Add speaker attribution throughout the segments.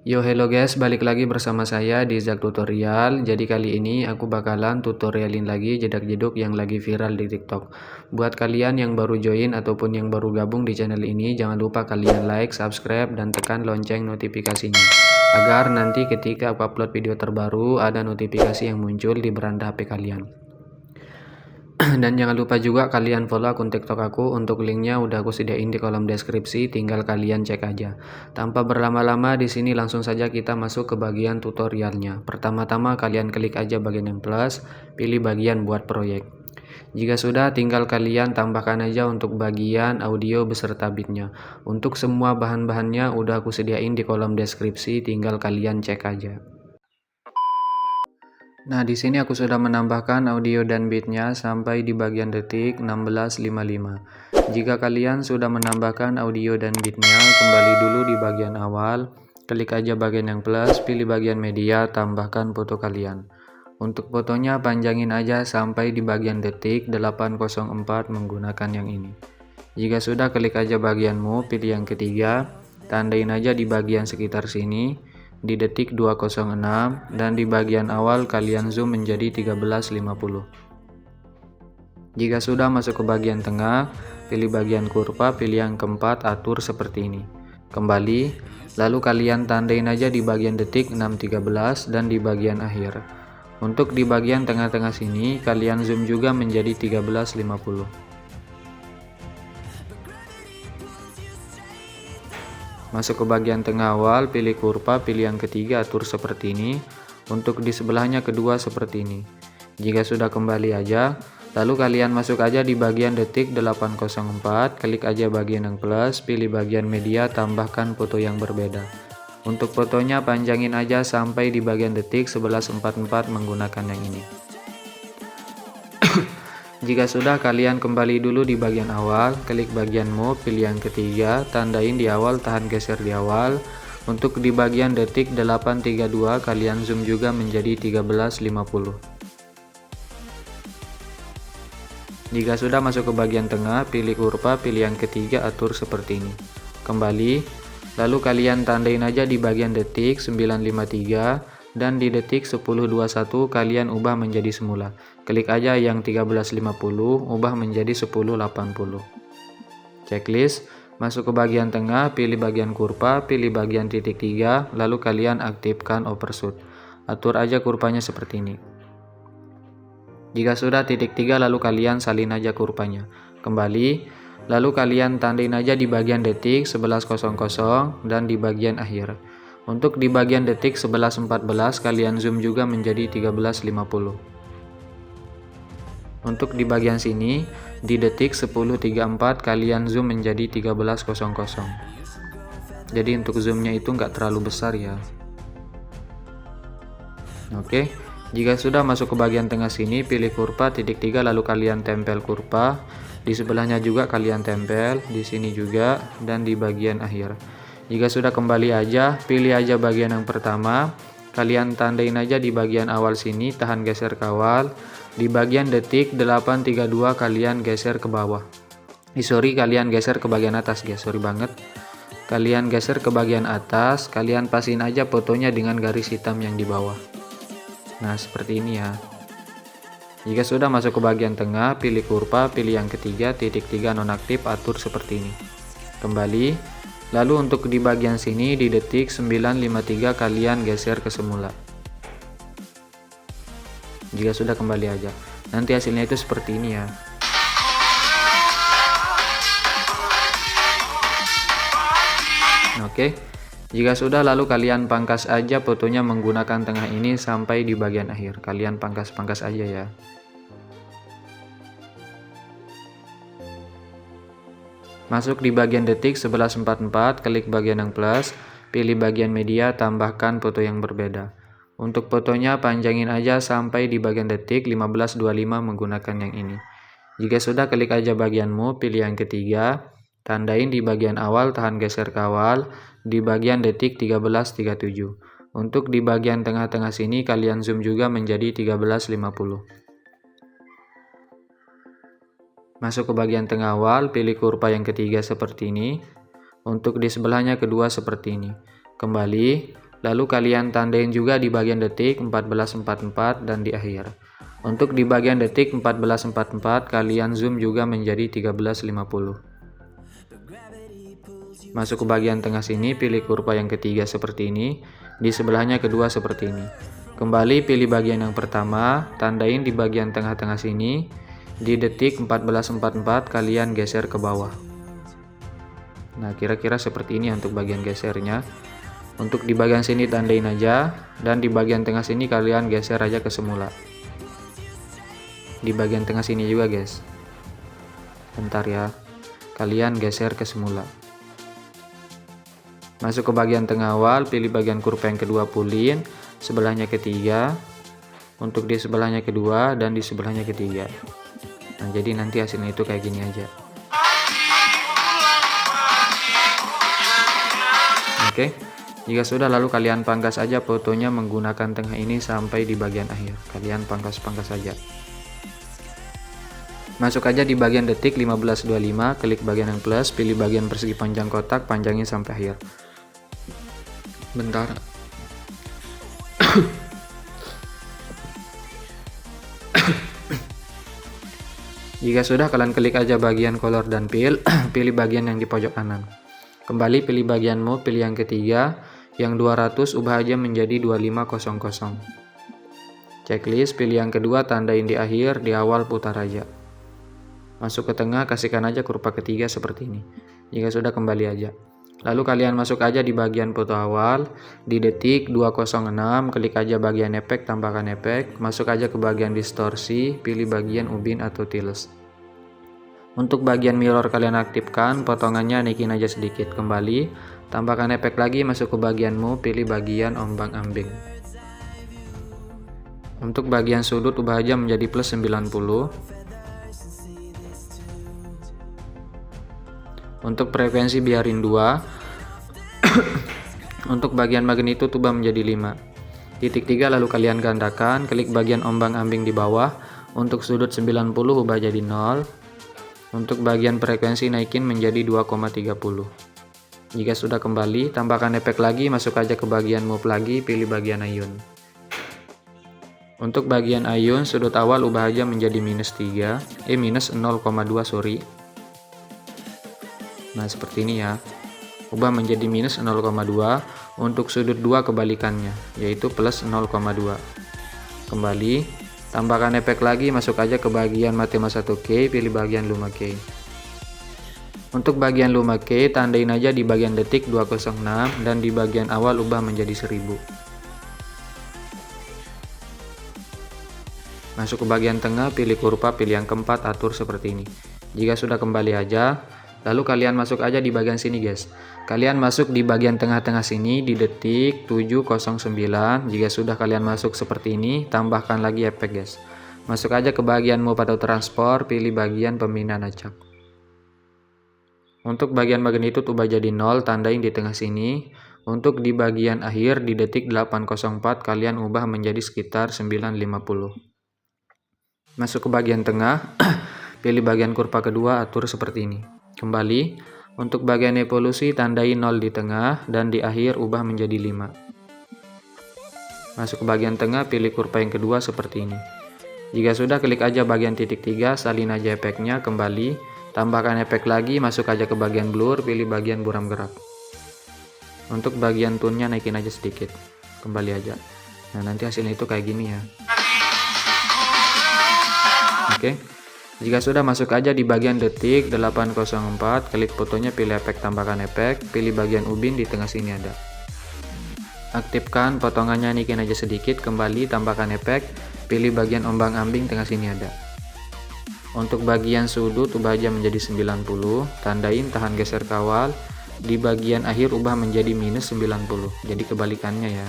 Speaker 1: Yo hello guys, balik lagi bersama saya di Zak Tutorial. Jadi kali ini aku bakalan tutorialin lagi jedak-jeduk yang lagi viral di TikTok. Buat kalian yang baru join ataupun yang baru gabung di channel ini, jangan lupa kalian like, subscribe, dan tekan lonceng notifikasinya. Agar nanti ketika aku upload video terbaru, ada notifikasi yang muncul di beranda HP kalian. Dan jangan lupa juga kalian follow akun TikTok aku, untuk linknya udah aku sediain di kolom deskripsi, tinggal kalian cek aja. Tanpa berlama-lama di sini langsung saja kita masuk ke bagian tutorialnya. Pertama-tama kalian klik aja bagian yang plus, pilih bagian buat proyek. Jika sudah, tinggal kalian tambahkan aja untuk bagian audio beserta beatnya. Untuk semua bahan-bahannya udah aku sediain di kolom deskripsi, tinggal kalian cek aja. Nah, di sini aku sudah menambahkan audio dan beatnya sampai di bagian detik 16.55. Jika kalian sudah menambahkan audio dan beatnya, kembali dulu di bagian awal, klik aja bagian yang plus, pilih bagian media, tambahkan foto kalian. Untuk fotonya panjangin aja sampai di bagian detik 804 menggunakan yang ini. Jika sudah, klik aja bagian move, pilih yang ketiga, tandain aja di bagian sekitar sini di detik 206, dan di bagian awal kalian zoom menjadi 1350. Jika sudah masuk ke bagian tengah, pilih bagian kurva, pilih yang keempat, atur seperti ini. Kembali, lalu kalian tandain aja di bagian detik 613 dan di bagian akhir. Untuk di bagian tengah-tengah sini kalian zoom juga menjadi 1350. Masuk ke bagian tengah awal, pilih kurva, pilih yang ketiga, atur seperti ini. Untuk di sebelahnya kedua seperti ini. Jika sudah, kembali aja, lalu kalian masuk aja di bagian detik 804, klik aja bagian yang plus, pilih bagian media, tambahkan foto yang berbeda. Untuk fotonya panjangin aja sampai di bagian detik 1144 menggunakan yang ini. Jika sudah, kalian kembali dulu di bagian awal, klik bagian move, pilih yang ketiga, tandain di awal, tahan geser di awal. Untuk di bagian detik 832 kalian zoom juga menjadi 1350. Jika sudah, masuk ke bagian tengah, pilih kurva, pilih yang ketiga, atur seperti ini. Kembali, lalu kalian tandain aja di bagian detik 953. Dan di detik 1021 kalian ubah menjadi semula. Klik aja yang 1350, ubah menjadi 1080. Checklist, masuk ke bagian tengah, pilih bagian kurva, pilih bagian titik 3, lalu kalian aktifkan overshoot. Atur aja kurvanya seperti ini. Jika sudah titik 3, lalu kalian salin aja kurvanya. Kembali, lalu kalian tandain aja di bagian detik 1100 dan di bagian akhir. Untuk di bagian detik 11.14 kalian zoom juga menjadi 13.50. Untuk di bagian sini di detik 10.34 kalian zoom menjadi 13.00. Jadi untuk zoomnya itu nggak terlalu besar ya. Oke, jika sudah, masuk ke bagian tengah sini, pilih kurva titik 3, lalu kalian tempel kurva. Di sebelahnya juga kalian tempel, di sini juga, dan di bagian akhir. Jika sudah, kembali aja, pilih aja bagian yang pertama, kalian tandain aja di bagian awal sini, tahan geser ke awal. Di bagian detik 832 kalian geser ke bawah. Kalian geser ke bagian atas guys, sorry banget. Kalian geser ke bagian atas, kalian pasin aja fotonya dengan garis hitam yang di bawah. Nah, seperti ini ya. Jika sudah, masuk ke bagian tengah, pilih kurva, pilih yang ketiga, titik 3 nonaktif, atur seperti ini. Kembali. Lalu untuk di bagian sini di detik 953 kalian geser ke semula. Jika sudah, kembali aja. Nanti hasilnya itu seperti ini ya. Oke. Jika sudah, lalu kalian pangkas aja fotonya menggunakan tengah ini sampai di bagian akhir. Kalian pangkas-pangkas aja ya. Masuk di bagian detik 11.44, klik bagian yang plus, pilih bagian media, tambahkan foto yang berbeda. Untuk fotonya panjangin aja sampai di bagian detik 15.25 menggunakan yang ini. Jika sudah, klik aja bagian move, pilih yang ketiga, tandain di bagian awal, tahan geser ke awal, di bagian detik 13.37. Untuk di bagian tengah-tengah sini kalian zoom juga menjadi 13.50. Masuk ke bagian tengah awal, pilih kurva yang ketiga seperti ini. Untuk di sebelahnya kedua seperti ini. Kembali, Lalu kalian tandain juga di bagian detik 1444 dan di akhir. Untuk di bagian detik 1444 kalian zoom juga menjadi 1350. Masuk ke bagian tengah sini, pilih kurva yang ketiga seperti ini, di sebelahnya kedua seperti ini. Kembali pilih bagian yang pertama, tandain di bagian tengah-tengah sini, di detik 1444 kalian geser ke bawah. Nah, kira-kira seperti ini untuk bagian gesernya. Untuk di bagian sini tandain aja, dan di bagian tengah sini kalian geser aja ke semula. Di bagian tengah sini juga, guys. Bentar ya, kalian geser ke semula. Masuk ke bagian tengah awal, pilih bagian kurva yang kedua, pulin, sebelahnya ketiga, untuk di sebelahnya kedua dan di sebelahnya ketiga. Nah, jadi nanti hasilnya itu kayak gini aja. Oke, jika sudah lalu kalian pangkas aja fotonya menggunakan tengah ini sampai di bagian akhir. Kalian pangkas-pangkas saja. Masuk aja di bagian detik 1525, klik bagian yang plus, pilih bagian persegi panjang kotak, panjangin sampai akhir. Bentar. Jika sudah, kalian klik aja bagian color dan fill, pilih bagian yang di pojok kanan. Kembali pilih bagian move, pilih yang ketiga, yang 200 ubah aja menjadi 2500. Checklist, pilih yang kedua, tandain di akhir, di awal putar aja. Masuk ke tengah, kasihkan aja kurva ketiga seperti ini. Jika sudah, kembali aja. Lalu kalian masuk aja di bagian foto awal, di detik 206, klik aja bagian efek, tambahkan efek, masuk aja ke bagian distorsi, pilih bagian ubin atau tiles. Untuk bagian mirror kalian aktifkan, potongannya naikin aja sedikit, kembali, tambahkan efek lagi, masuk ke bagian move, pilih bagian ombang-ambing. Untuk bagian sudut ubah aja menjadi plus 90. Untuk frekuensi biarin 2. Untuk bagian magnitude ubah menjadi 5. Titik 3 lalu kalian gandakan, klik bagian ombang-ambing di bawah. Untuk sudut 90 ubah jadi 0. Untuk bagian frekuensi naikin menjadi 2,30. Jika sudah, kembali, tambahkan efek lagi, masuk aja ke bagian move lagi, pilih bagian ayun. Untuk bagian ayun, sudut awal ubah aja menjadi minus 0,2 sorry. Nah, seperti ini ya. Ubah menjadi minus 0,2. Untuk sudut 2 kebalikannya, yaitu plus 0,2. Kembali, tambahkan efek lagi, masuk aja ke bagian Mathema 1K, pilih bagian Luma K. Untuk bagian Luma K, tandain aja di bagian detik 206 dan di bagian awal ubah menjadi 1000. Masuk ke bagian tengah, pilih kurva, pilih yang keempat, atur seperti ini. Jika sudah, kembali aja. Lalu kalian masuk aja di bagian sini, guys. Kalian masuk di bagian tengah-tengah sini di detik 709. Jika sudah kalian masuk seperti ini, tambahkan lagi efek, guys. Masuk aja ke bagian move atau transport, pilih bagian pembinaan acak. Untuk bagian magnitude ubah jadi 0, tandain di tengah sini. Untuk di bagian akhir di detik 804 kalian ubah menjadi sekitar 950. Masuk ke bagian tengah, pilih bagian kurva kedua, atur seperti ini. Kembali, untuk bagian evolusi tandai 0 di tengah dan di akhir ubah menjadi 5. Masuk ke bagian tengah, pilih kurva yang kedua seperti ini. Jika sudah, klik aja bagian titik 3, salin aja efeknya, kembali, tambahkan efek lagi, masuk aja ke bagian blur, pilih bagian buram gerak. Untuk bagian tone-nya naikin aja sedikit, kembali aja. Nah, nanti hasilnya itu kayak gini ya. Oke. Jika sudah, masuk aja di bagian detik 804, klik fotonya, pilih efek, tambahkan efek, pilih bagian ubin di tengah sini ada. Aktifkan potongannya, naikin aja sedikit, kembali, tambahkan efek, pilih bagian ombang-ambing tengah sini ada. Untuk bagian sudut ubah aja menjadi 90, tandain tahan geser kawal, di bagian akhir ubah menjadi minus 90, jadi kebalikannya ya.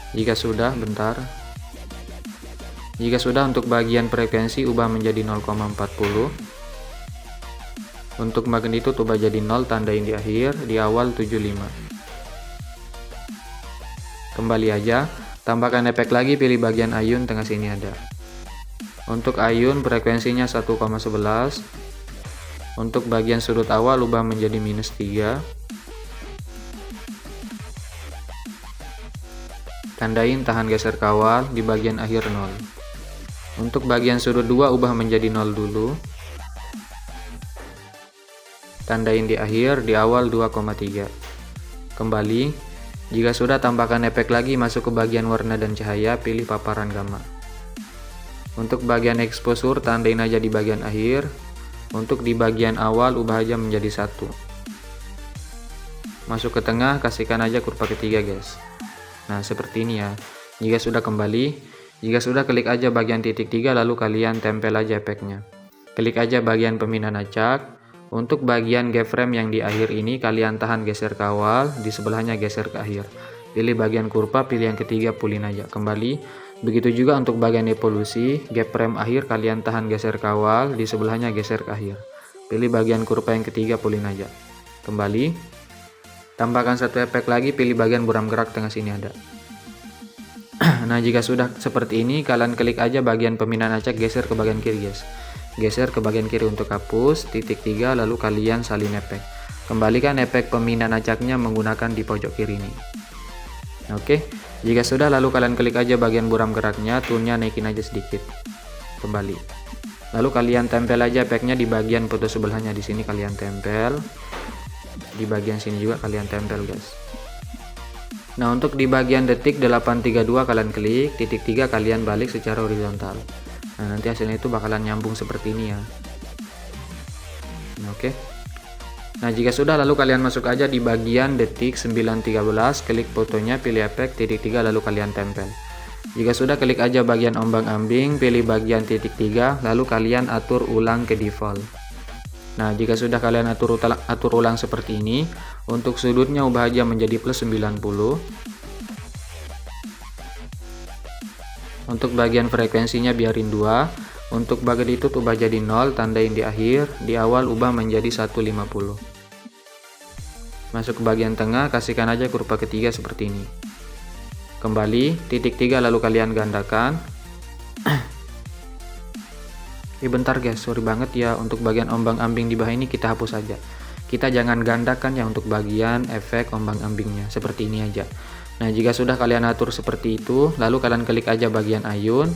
Speaker 1: Jika sudah, bentar. Jika sudah, untuk bagian frekuensi ubah menjadi 0,40. Untuk magnitude ubah jadi 0, tandain di akhir, di awal 75. Kembali aja, tambahkan efek lagi, pilih bagian ayun tengah sini ada. Untuk ayun frekuensinya 1,11. Untuk bagian sudut awal ubah menjadi -3. Tandain tahan geser kawal di bagian akhir 0. Untuk bagian sudut 2 ubah menjadi 0 dulu. Tandain di akhir, di awal 2,3. Kembali, jika sudah tambahkan efek lagi, masuk ke bagian warna dan cahaya, pilih paparan gamma. Untuk bagian exposure tandain aja di bagian akhir. Untuk di bagian awal ubah aja menjadi 1. Masuk ke tengah, kasihkan aja kurva ketiga guys. Nah seperti ini ya. Jika sudah kembali, jika sudah klik aja bagian titik 3 lalu kalian tempel aja efeknya. Klik aja bagian pemindahan acak. Untuk bagian keyframe yang di akhir ini kalian tahan geser kawal, di sebelahnya geser ke akhir. Pilih bagian kurva, pilih yang ketiga, pulin aja. Kembali. Begitu juga untuk bagian evolusi, keyframe akhir kalian tahan geser kawal, di sebelahnya geser ke akhir. Pilih bagian kurva yang ketiga, pulin aja. Kembali. Tambahkan satu efek lagi, pilih bagian buram gerak tengah sini ada. Nah jika sudah seperti ini, kalian klik aja bagian pemindahan acak, geser ke bagian kiri guys. Geser ke bagian kiri untuk hapus, titik 3 lalu kalian salin efek. Kembalikan efek pemindahan acaknya menggunakan di pojok kiri ini. Oke, jika sudah lalu kalian klik aja bagian buram geraknya, tune-nya naikin aja sedikit. Kembali. Lalu kalian tempel aja efeknya di bagian foto sebelahnya, di sini kalian tempel. Di bagian sini juga kalian tempel guys. Nah untuk di bagian detik 832 kalian klik, titik 3 kalian balik secara horizontal. Nah nanti hasilnya itu bakalan nyambung seperti ini ya. Oke. Nah jika sudah lalu kalian masuk aja di bagian detik 913, klik fotonya, pilih efek titik 3 lalu kalian tempel. Jika sudah klik aja bagian ombang-ambing, pilih bagian titik 3 lalu kalian atur ulang ke default. Nah jika sudah kalian atur ulang seperti ini, untuk sudutnya ubah aja menjadi plus 90. Untuk bagian frekuensinya biarin 2. Untuk bagian itu ubah jadi 0, tandain di akhir, di awal ubah menjadi 150. Masuk ke bagian tengah, kasihkan aja kurva ketiga seperti ini. Kembali, titik 3 lalu kalian gandakan. Bentar guys, sorry banget ya, untuk bagian ombang-ambing di bawah ini kita hapus aja. Kita jangan gandakan ya untuk bagian efek ombang-ambingnya, seperti ini aja. Nah jika sudah kalian atur seperti itu, lalu kalian klik aja bagian ayun.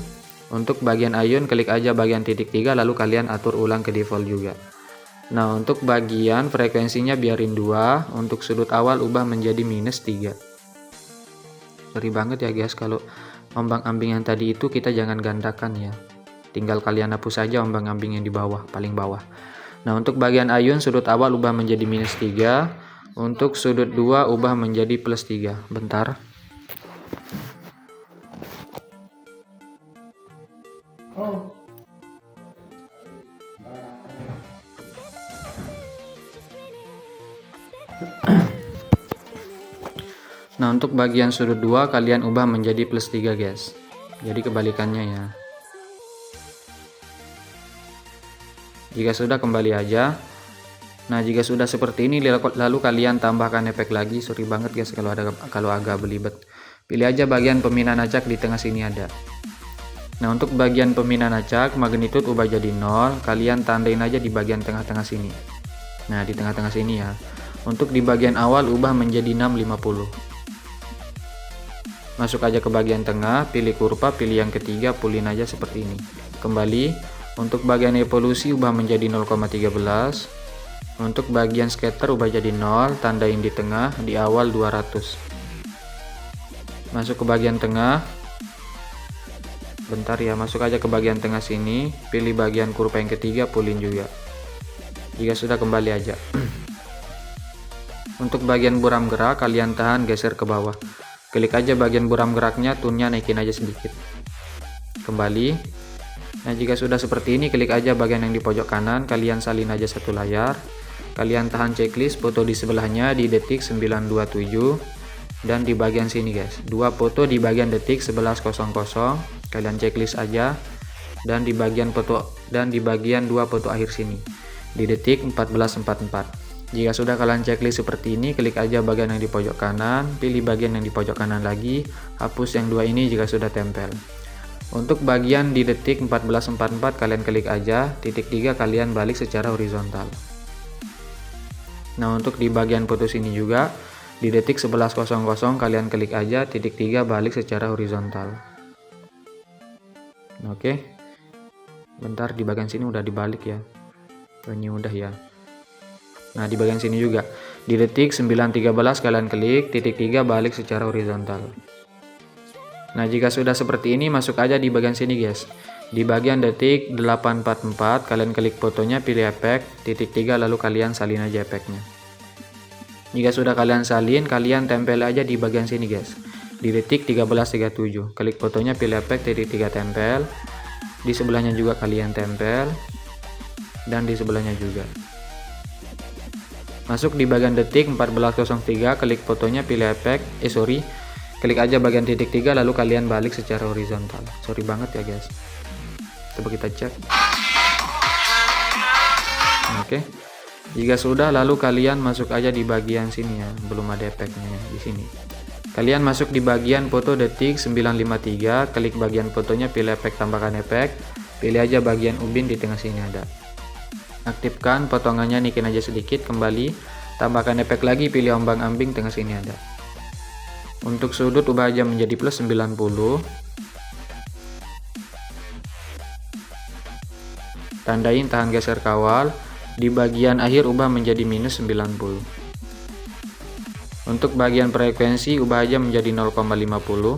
Speaker 1: Untuk bagian ayun klik aja bagian titik 3 lalu kalian atur ulang ke default juga. Nah untuk bagian frekuensinya biarin 2, untuk sudut awal ubah menjadi -3. Sorry banget ya guys, kalau ombang-ambing yang tadi itu kita jangan gandakan ya. Tinggal kalian hapus saja ombang-ambing yang di bawah, paling bawah. Nah untuk bagian ayun sudut awal ubah menjadi -3, untuk sudut 2 ubah menjadi +3. Bentar. Nah untuk bagian sudut 2 kalian ubah menjadi +3 guys. Jadi kebalikannya ya. Jika sudah kembali aja. Nah jika sudah seperti ini lalu kalian tambahkan efek lagi. Sorry banget guys kalau agak belibet. Pilih aja bagian pemindahan acak, di tengah sini ada. Nah untuk bagian pemindahan acak magnitude ubah jadi 0, kalian tandain aja di bagian tengah-tengah sini. Nah di tengah-tengah sini ya. Untuk di bagian awal ubah menjadi 650. Masuk aja ke bagian tengah, pilih kurva, pilih yang ketiga, pulin aja seperti ini. Kembali. Untuk bagian evolusi ubah menjadi 0,13. Untuk bagian scatter ubah jadi 0, tandain di tengah, di awal 200. Masuk ke bagian tengah. Bentar ya, masuk aja ke bagian tengah sini, pilih bagian kurva yang ketiga, pulin juga. Jika sudah kembali aja. Untuk bagian buram gerak kalian tahan geser ke bawah. Klik aja bagian buram geraknya, tune-nya naikin aja sedikit. Kembali. Nah jika sudah seperti ini klik aja bagian yang di pojok kanan, kalian salin aja satu layar. Kalian tahan checklist foto di sebelahnya di detik 927 dan di bagian sini guys. 2 foto di bagian detik 11.00 kalian checklist aja, dan di bagian 2 foto akhir sini di detik 14.44. Jika sudah kalian checklist seperti ini, klik aja bagian yang di pojok kanan, pilih bagian yang di pojok kanan lagi, hapus yang 2 ini jika sudah tempel. Untuk bagian di detik 14.44 kalian klik aja, titik 3 kalian balik secara horizontal. Nah, untuk di bagian foto sini juga di detik 11.00 kalian klik aja titik 3 balik secara horizontal. Oke. Bentar, di bagian sini udah dibalik ya. Ini udah ya. Nah, di bagian sini juga di detik 9.13 kalian klik titik 3 balik secara horizontal. Nah, jika sudah seperti ini, masuk aja di bagian sini guys. Di bagian detik 8.44 kalian klik fotonya, pilih efek titik 3 lalu kalian salin aja efeknya. Jika sudah kalian salin, kalian tempel aja di bagian sini guys. Di detik 13.37 klik fotonya, pilih efek titik 3 tempel. Di sebelahnya juga kalian tempel, dan di sebelahnya juga. Masuk di bagian detik 14.03 klik fotonya, pilih efek klik aja bagian titik 3 lalu kalian balik secara horizontal. Sorry banget ya guys. Coba kita cek. Oke. Jika sudah, lalu kalian masuk aja di bagian sini ya. Belum ada efeknya ya, di sini. Kalian masuk di bagian foto detik 9.53, klik bagian fotonya, pilih efek tambahkan efek. Pilih aja bagian ubin di tengah sini ada. Aktifkan potongannya, naikin aja sedikit, kembali. Tambahkan efek lagi, pilih ombang-ambing tengah sini ada. Untuk sudut ubah aja menjadi plus 90. Tandain tahan geser kawal. Di bagian akhir ubah menjadi minus 90. Untuk bagian frekuensi ubah aja menjadi 0,50.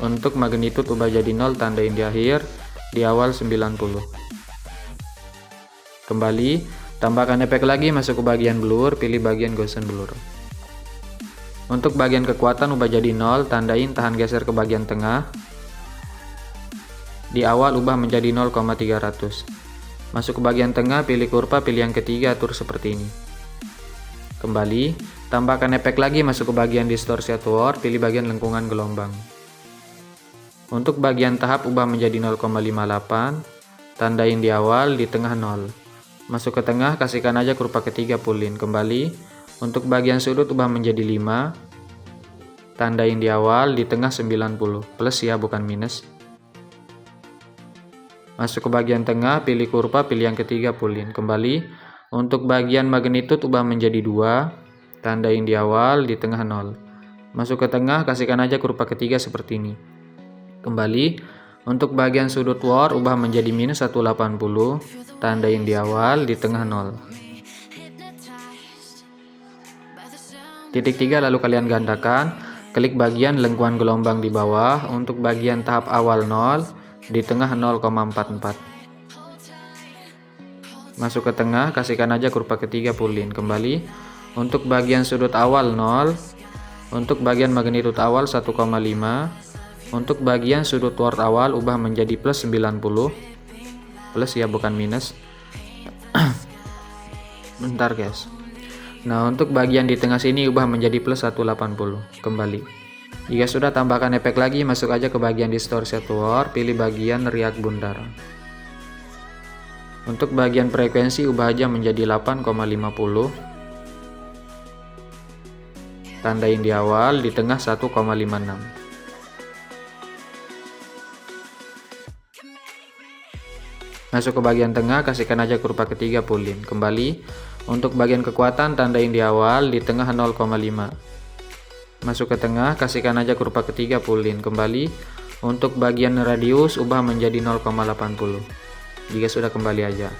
Speaker 1: Untuk magnitude ubah jadi 0, tandain di akhir, di awal 90. Kembali, tambahkan efek lagi, masuk ke bagian blur, pilih bagian Gaussian blur. Untuk bagian kekuatan ubah jadi 0, tandain tahan geser ke bagian tengah. Di awal ubah menjadi 0,300. Masuk ke bagian tengah, pilih kurva, pilih yang ketiga, atur seperti ini. Kembali, tambahkan efek lagi, masuk ke bagian distorsi outward, pilih bagian lengkungan gelombang. Untuk bagian tahap ubah menjadi 0,58, tandain di awal, di tengah 0. Masuk ke tengah, kasihkan aja kurva ketiga pulin. Kembali, untuk bagian sudut ubah menjadi 5, tandain di awal, di tengah 90, plus ya bukan minus. Masuk ke bagian tengah, pilih kurva, pilih yang ketiga pulin. Kembali, untuk bagian magnitude ubah menjadi 2, tandain di awal, di tengah 0. Masuk ke tengah, kasihkan aja kurva ketiga seperti ini. Kembali, untuk bagian sudut war ubah menjadi minus 180, tandain di awal, di tengah 0. Titik 3 lalu kalian gandakan, klik bagian lengkungan gelombang di bawah. Untuk bagian tahap awal 0, di tengah 0,44. Masuk ke tengah, kasihkan aja kurva ketiga pulin. Kembali, untuk bagian sudut awal 0, untuk bagian magnitude awal 1,5, untuk bagian sudut word awal ubah menjadi plus 90, plus ya bukan minus. Bentar guys. Nah, untuk bagian di tengah sini ubah menjadi plus 180. Kembali. Jika sudah, tambahkan efek lagi, masuk aja ke bagian distorsi outward, pilih bagian riak bundar. Untuk bagian frekuensi ubah aja menjadi 8,50. Tandain di awal, di tengah 1,56. Masuk ke bagian tengah, kasihkan aja kurva ketiga pulin. Kembali, untuk bagian kekuatan tandain di awal, di tengah 0,5. Masuk ke tengah, kasihkan aja kurva ketiga pulin. Kembali, untuk bagian radius ubah menjadi 0,80. Jika sudah, kembali aja.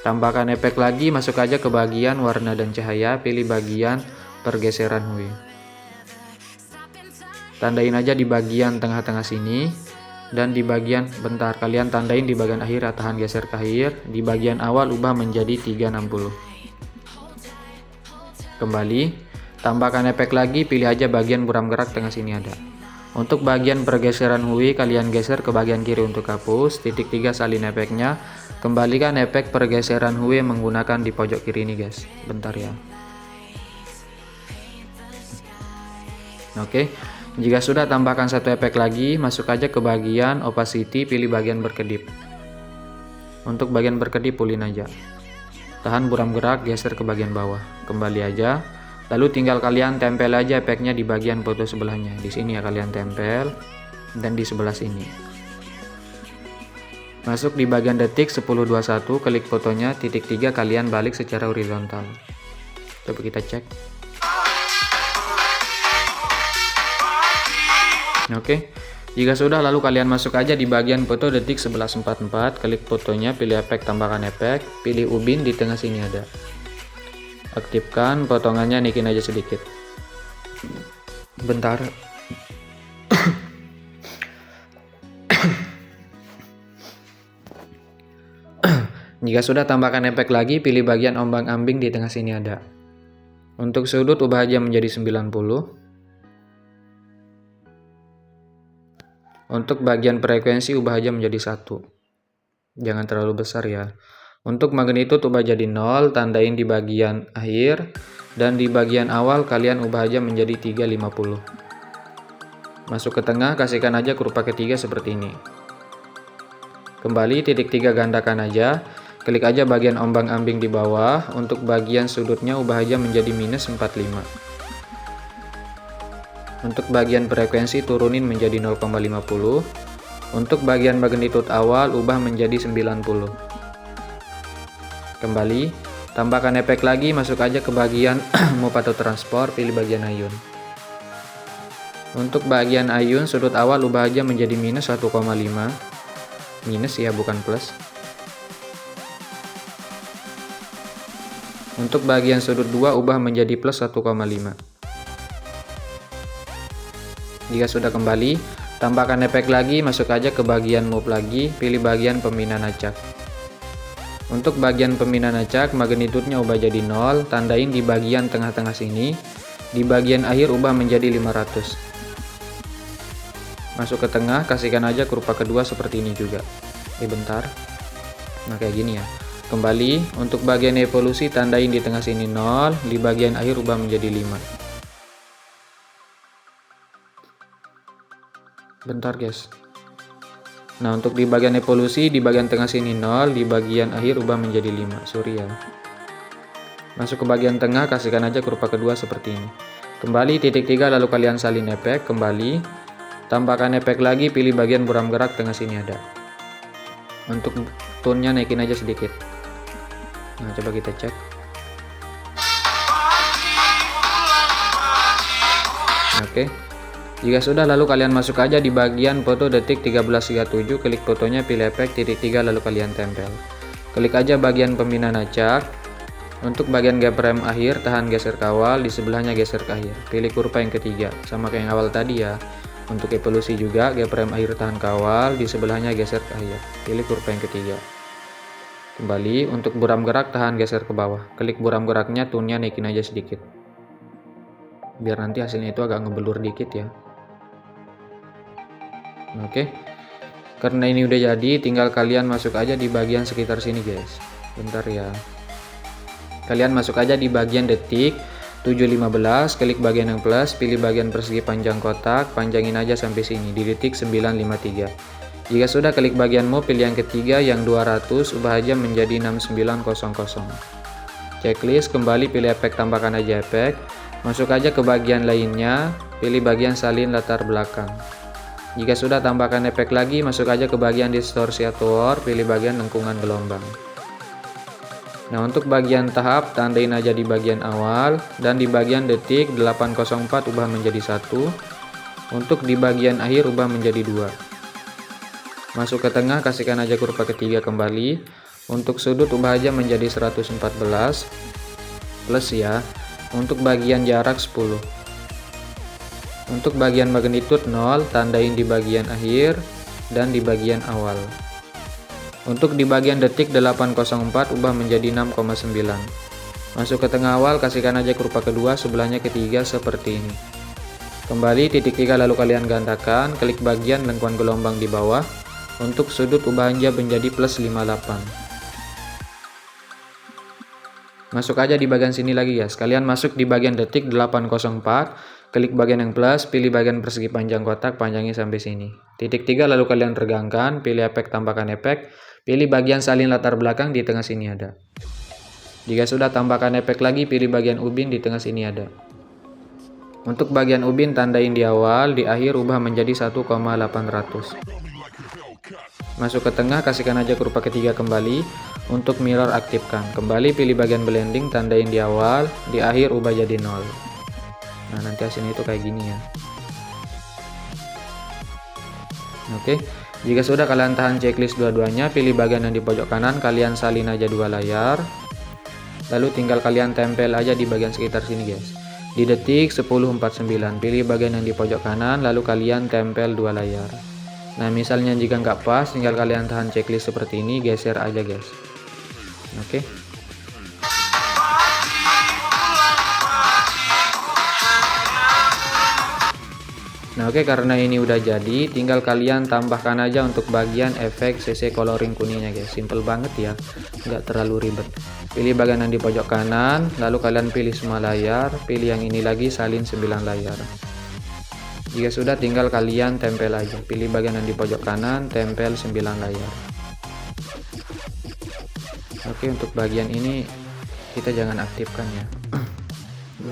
Speaker 1: Tambahkan efek lagi, masuk aja ke bagian warna dan cahaya, pilih bagian pergeseran hue. Tandain aja di bagian tengah-tengah sini, dan di bagian, bentar, kalian tandain di bagian akhir, tahan geser ke akhir. Di bagian awal ubah menjadi 360. Kembali, tambahkan efek lagi, pilih aja bagian buram gerak tengah sini ada. Untuk bagian pergeseran hue kalian geser ke bagian kiri untuk hapus. Titik 3 salin efeknya. Kembalikan efek pergeseran hue menggunakan di pojok kiri ini guys. Bentar ya. Oke. Jika sudah, tambahkan satu efek lagi, masuk aja ke bagian opacity, pilih bagian berkedip. Untuk bagian berkedip pulin aja. Tahan buram gerak, geser ke bagian bawah. Kembali aja. Lalu tinggal kalian tempel aja efeknya di bagian foto sebelahnya. Di sini ya kalian tempel, dan di sebelah sini. Masuk di bagian detik 10.21, klik fotonya, titik 3 kalian balik secara horizontal. Coba kita cek. Oke. Jika sudah, lalu kalian masuk aja di bagian foto detik 11.44, klik fotonya, pilih efek, tambahkan efek, pilih ubin, di tengah sini ada. Aktifkan potongannya, naikin aja sedikit. Bentar. Jika sudah, tambahkan efek lagi, pilih bagian ombang-ambing, di tengah sini ada. Untuk sudut ubah aja menjadi 90. Untuk bagian frekuensi ubah aja menjadi 1. Jangan terlalu besar ya. Untuk magnitude ubah jadi 0, tandain di bagian akhir, dan di bagian awal kalian ubah aja menjadi 350. Masuk ke tengah, kasihkan aja kurva ketiga seperti ini. Kembali titik 3 gandakan aja, klik aja bagian ombang-ambing di bawah. Untuk bagian sudutnya ubah aja menjadi minus 45. Untuk bagian frekuensi turunin menjadi 0,50. Untuk bagian magnitude awal ubah menjadi 90. Kembali, tambahkan efek lagi, masuk aja ke bagian move atau transport, pilih bagian ayun. Untuk bagian ayun sudut awal ubah aja menjadi minus 1,5. Minus ya, bukan plus. Untuk bagian sudut 2 ubah menjadi plus 1,5. Jika sudah kembali, tambahkan efek lagi, masuk aja ke bagian move lagi, pilih bagian pembinaan acak. Untuk bagian pembinaan acak, magnitudenya ubah jadi 0, tandain di bagian tengah-tengah sini, di bagian akhir ubah menjadi 500. Masuk ke tengah, kasihkan aja kurva kedua seperti ini juga. Bentar. Nah, kayak gini ya. Kembali, untuk bagian evolusi tandain di tengah sini 0, di bagian akhir ubah menjadi 5. Bentar guys. Nah, untuk di bagian evolusi di bagian tengah sini 0, di bagian akhir ubah menjadi 5. Sorry ya. Masuk ke bagian tengah, kasihkan aja kurva kedua seperti ini. Kembali titik 3, lalu kalian salin efek. Kembali, tambahkan efek lagi, pilih bagian buram gerak, tengah sini ada. Untuk tone-nya naikin aja sedikit. Nah, coba kita cek. Oke. Jika sudah, lalu kalian masuk aja di bagian foto detik 13.37, klik fotonya, pilih efek, titik 3 lalu kalian tempel. Klik aja bagian pembinaan acak. Untuk bagian keyframe akhir, tahan geser kawal, di sebelahnya geser ke akhir. Pilih kurva yang ketiga, sama kayak yang awal tadi ya. Untuk evolusi juga, keyframe akhir tahan kawal, di sebelahnya geser ke akhir. Pilih kurva yang ketiga. Kembali, untuk buram gerak tahan geser ke bawah. Klik buram geraknya, tone-nya naikin aja sedikit. Biar nanti hasilnya itu agak ngeblur dikit ya. Oke, karena ini udah jadi, tinggal kalian masuk aja di bagian sekitar sini guys. Bentar ya. Kalian masuk aja di bagian detik 7.15, klik bagian yang plus, pilih bagian persegi panjang kotak, panjangin aja sampai sini di detik 9.53. Jika sudah, klik bagian move, pilih yang ketiga yang 200, ubah aja menjadi 6900. Checklist, kembali pilih efek, tambahkan aja efek. Masuk aja ke bagian lainnya, pilih bagian salin latar belakang. Jika sudah, tambahkan efek lagi, masuk aja ke bagian distorsi atau pilih bagian lengkungan gelombang. Nah, untuk bagian tahap, tandain aja di bagian awal, dan di bagian detik 804 ubah menjadi 1. Untuk di bagian akhir ubah menjadi 2. Masuk ke tengah, kasihkan aja kurva ketiga kembali. Untuk sudut ubah aja menjadi 114 plus ya. Untuk bagian jarak 10. Untuk bagian magnitude 0, tandain di bagian akhir dan di bagian awal. Untuk di bagian detik 804 ubah menjadi 6,9. Masuk ke tengah awal, kasihkan aja kurva kedua, sebelahnya ketiga seperti ini. Kembali titik 3 lalu kalian gandakan, klik bagian lengkuan gelombang di bawah. Untuk sudut ubah aja menjadi plus 58. Masuk aja di bagian sini lagi guys. Kalian masuk di bagian detik 804. Klik bagian yang plus, pilih bagian persegi panjang kotak, panjangnya sampai sini. Titik 3 lalu kalian regangkan, pilih efek, tambahkan efek, pilih bagian salin latar belakang, di tengah sini ada. Jika sudah, tambahkan efek lagi, pilih bagian ubin, di tengah sini ada. Untuk bagian ubin tandain di awal, di akhir ubah menjadi 1,800. Masuk ke tengah, kasihkan aja kurva ketiga kembali. Untuk mirror aktifkan. Kembali pilih bagian blending, tandain di awal, di akhir ubah jadi 0. Nah, nanti hasilnya itu kayak gini ya. Oke, jika sudah kalian tahan checklist dua-duanya, pilih bagian yang di pojok kanan, kalian salin aja 2 layar. Lalu tinggal kalian tempel aja di bagian sekitar sini guys. Di detik 10:49, pilih bagian yang di pojok kanan, lalu kalian tempel 2 layar. Nah, misalnya jika nggak pas, tinggal kalian tahan checklist seperti ini, geser aja guys. Oke. Nah, oke, karena ini udah jadi, tinggal kalian tambahkan aja untuk bagian efek CC coloring kuningnya guys. Simple banget ya, nggak terlalu ribet. Pilih bagian yang di pojok kanan, lalu kalian pilih semua layar, pilih yang ini lagi, salin 9 layar. Jika sudah, tinggal kalian tempel aja. Pilih bagian yang di pojok kanan, tempel 9 layar. Oke, untuk bagian ini kita jangan aktifkan ya.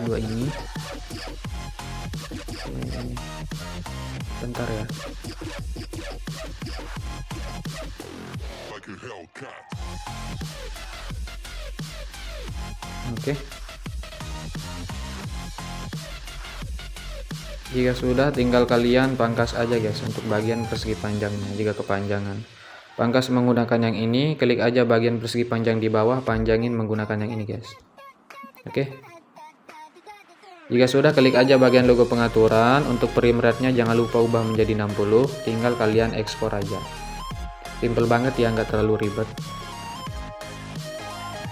Speaker 1: Dua ini. Bentar ya. Oke. Jika sudah, tinggal kalian pangkas aja guys untuk bagian persegi panjangnya. Jika kepanjangan, pangkas menggunakan yang ini, klik aja bagian persegi panjang di bawah, panjangin menggunakan yang ini guys. Oke. Jika sudah, klik aja bagian logo pengaturan. Untuk frame rate-nya jangan lupa ubah menjadi 60, tinggal kalian ekspor aja. Simple banget ya, nggak terlalu ribet.